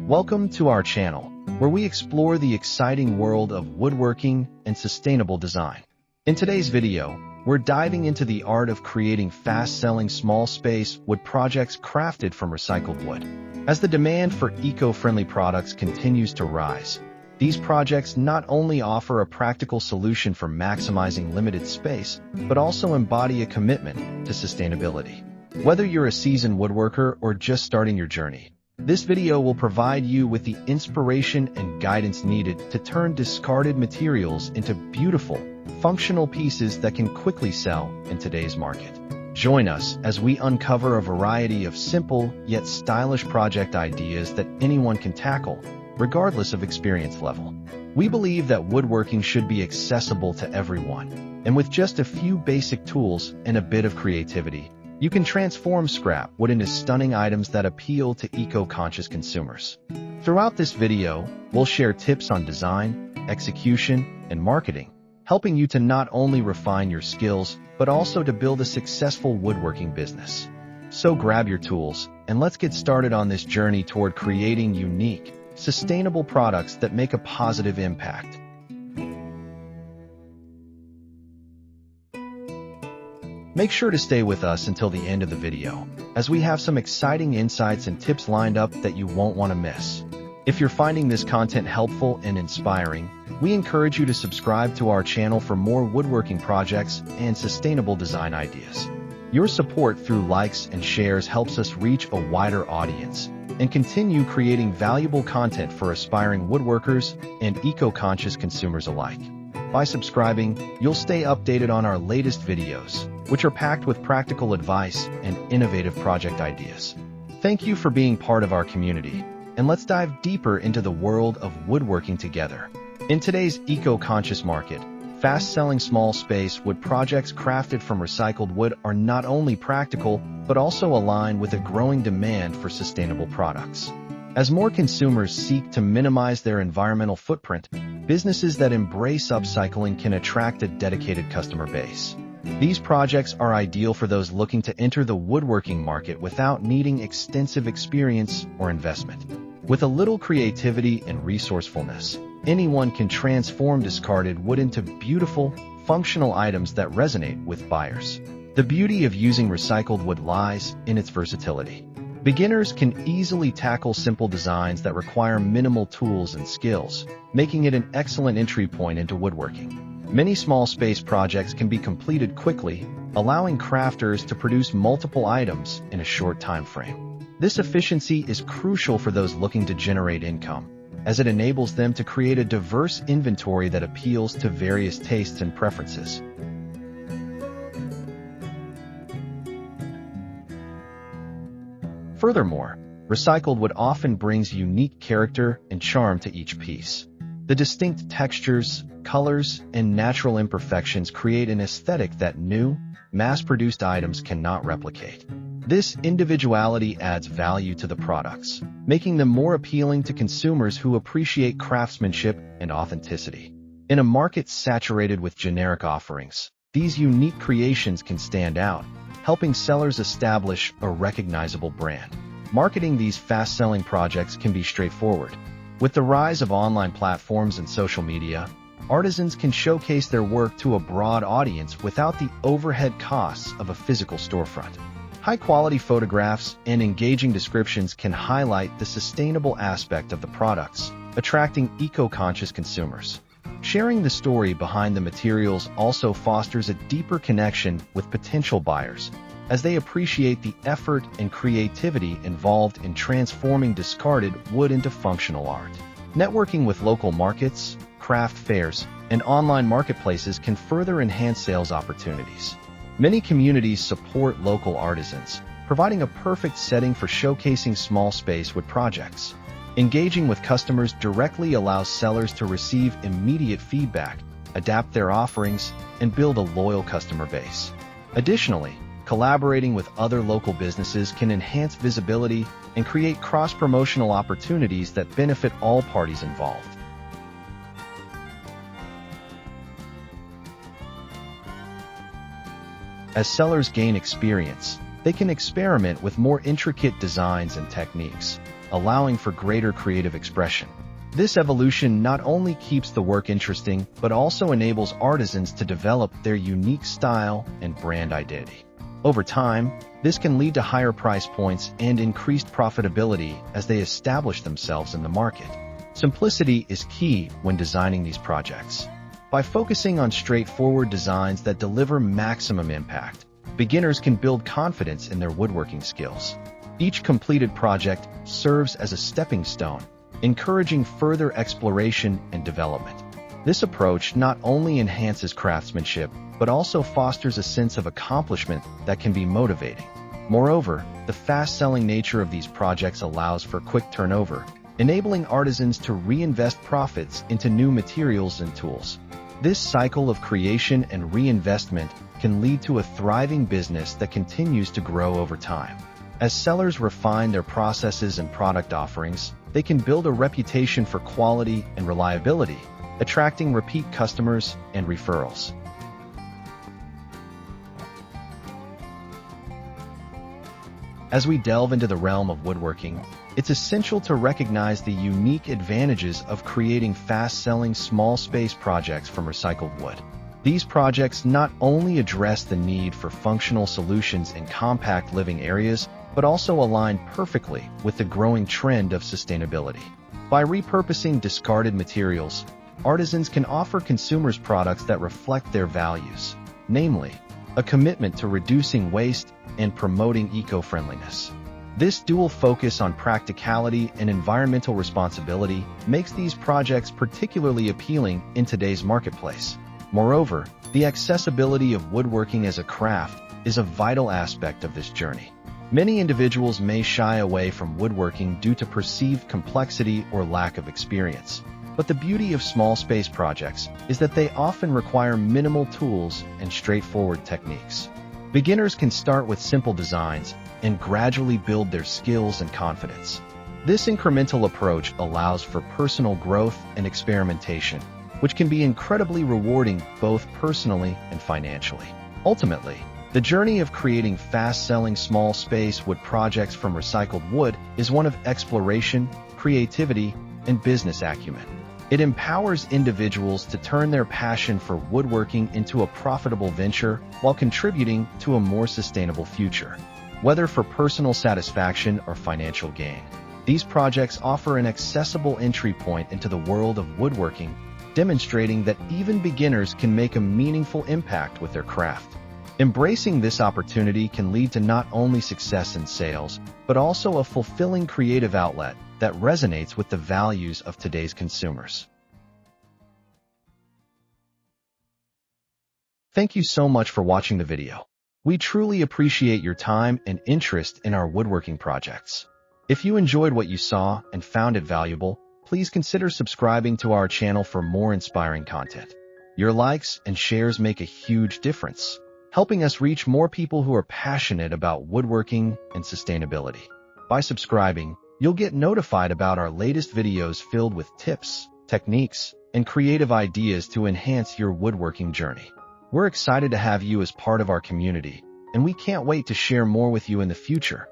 Welcome to our channel, where we explore the exciting world of woodworking and sustainable design. In today's video, we're diving into the art of creating fast-selling small-space wood projects crafted from recycled wood. As the demand for eco-friendly products continues to rise, these projects not only offer a practical solution for maximizing limited space, but also embody a commitment to sustainability. Whether you're a seasoned woodworker or just starting your journey, this video will provide you with the inspiration and guidance needed to turn discarded materials into beautiful, functional pieces that can quickly sell in today's market. Join us as we uncover a variety of simple yet stylish project ideas that anyone can tackle, regardless of experience level. We believe that woodworking should be accessible to everyone, and with just a few basic tools and a bit of creativity, you can transform scrap wood into stunning items that appeal to eco-conscious consumers. Throughout this video, we'll share tips on design, execution, and marketing, helping you to not only refine your skills, but also to build a successful woodworking business. So grab your tools, and let's get started on this journey toward creating unique, sustainable products that make a positive impact. Make sure to stay with us until the end of the video, as we have some exciting insights and tips lined up that you won't want to miss. If you're finding this content helpful and inspiring, we encourage you to subscribe to our channel for more woodworking projects and sustainable design ideas. Your support through likes and shares helps us reach a wider audience and continue creating valuable content for aspiring woodworkers and eco-conscious consumers alike. By subscribing, you'll stay updated on our latest videos, which are packed with practical advice and innovative project ideas. Thank you for being part of our community, and let's dive deeper into the world of woodworking together. In today's eco-conscious market, fast-selling small-space wood projects crafted from recycled wood are not only practical, but also align with a growing demand for sustainable products. As more consumers seek to minimize their environmental footprint, businesses that embrace upcycling can attract a dedicated customer base. These projects are ideal for those looking to enter the woodworking market without needing extensive experience or investment. With a little creativity and resourcefulness, anyone can transform discarded wood into beautiful, functional items that resonate with buyers. The beauty of using recycled wood lies in its versatility. Beginners can easily tackle simple designs that require minimal tools and skills, making it an excellent entry point into woodworking. Many small space projects can be completed quickly, allowing crafters to produce multiple items in a short time frame. This efficiency is crucial for those looking to generate income, as it enables them to create a diverse inventory that appeals to various tastes and preferences. Furthermore, recycled wood often brings unique character and charm to each piece. The distinct textures, colors, and natural imperfections create an aesthetic that new, mass-produced items cannot replicate. This individuality adds value to the products, making them more appealing to consumers who appreciate craftsmanship and authenticity. In a market saturated with generic offerings, these unique creations can stand out, helping sellers establish a recognizable brand. Marketing these fast-selling projects can be straightforward. With the rise of online platforms and social media, artisans can showcase their work to a broad audience without the overhead costs of a physical storefront. High-quality photographs and engaging descriptions can highlight the sustainable aspect of the products, attracting eco-conscious consumers. Sharing the story behind the materials also fosters a deeper connection with potential buyers, as they appreciate the effort and creativity involved in transforming discarded wood into functional art. Networking with local markets, craft fairs, and online marketplaces can further enhance sales opportunities. Many communities support local artisans, providing a perfect setting for showcasing small space wood projects. Engaging with customers directly allows sellers to receive immediate feedback, adapt their offerings, and build a loyal customer base. Additionally, collaborating with other local businesses can enhance visibility and create cross-promotional opportunities that benefit all parties involved. As sellers gain experience, they can experiment with more intricate designs and techniques, allowing for greater creative expression. This evolution not only keeps the work interesting, but also enables artisans to develop their unique style and brand identity. Over time, this can lead to higher price points and increased profitability as they establish themselves in the market. Simplicity is key when designing these projects. By focusing on straightforward designs that deliver maximum impact, beginners can build confidence in their woodworking skills. Each completed project serves as a stepping stone, encouraging further exploration and development. This approach not only enhances craftsmanship, but also fosters a sense of accomplishment that can be motivating. Moreover, the fast-selling nature of these projects allows for quick turnover, enabling artisans to reinvest profits into new materials and tools. This cycle of creation and reinvestment can lead to a thriving business that continues to grow over time. As sellers refine their processes and product offerings, they can build a reputation for quality and reliability, attracting repeat customers and referrals. As we delve into the realm of woodworking, it's essential to recognize the unique advantages of creating fast-selling small-space projects from recycled wood. These projects not only address the need for functional solutions in compact living areas, but also align perfectly with the growing trend of sustainability. By repurposing discarded materials, artisans can offer consumers products that reflect their values, namely, a commitment to reducing waste and promoting eco-friendliness. This dual focus on practicality and environmental responsibility makes these projects particularly appealing in today's marketplace. Moreover, the accessibility of woodworking as a craft is a vital aspect of this journey. Many individuals may shy away from woodworking due to perceived complexity or lack of experience. But the beauty of small space projects is that they often require minimal tools and straightforward techniques. Beginners can start with simple designs and gradually build their skills and confidence. This incremental approach allows for personal growth and experimentation, which can be incredibly rewarding both personally and financially. Ultimately, the journey of creating fast-selling small space wood projects from recycled wood is one of exploration, creativity, and business acumen. It empowers individuals to turn their passion for woodworking into a profitable venture while contributing to a more sustainable future. Whether for personal satisfaction or financial gain, these projects offer an accessible entry point into the world of woodworking, demonstrating that even beginners can make a meaningful impact with their craft. Embracing this opportunity can lead to not only success in sales, but also a fulfilling creative outlet that resonates with the values of today's consumers. Thank you so much for watching the video. We truly appreciate your time and interest in our woodworking projects. If you enjoyed what you saw and found it valuable, please consider subscribing to our channel for more inspiring content. Your likes and shares make a huge difference, helping us reach more people who are passionate about woodworking and sustainability. By subscribing, you'll get notified about our latest videos filled with tips, techniques, and creative ideas to enhance your woodworking journey. We're excited to have you as part of our community, and we can't wait to share more with you in the future.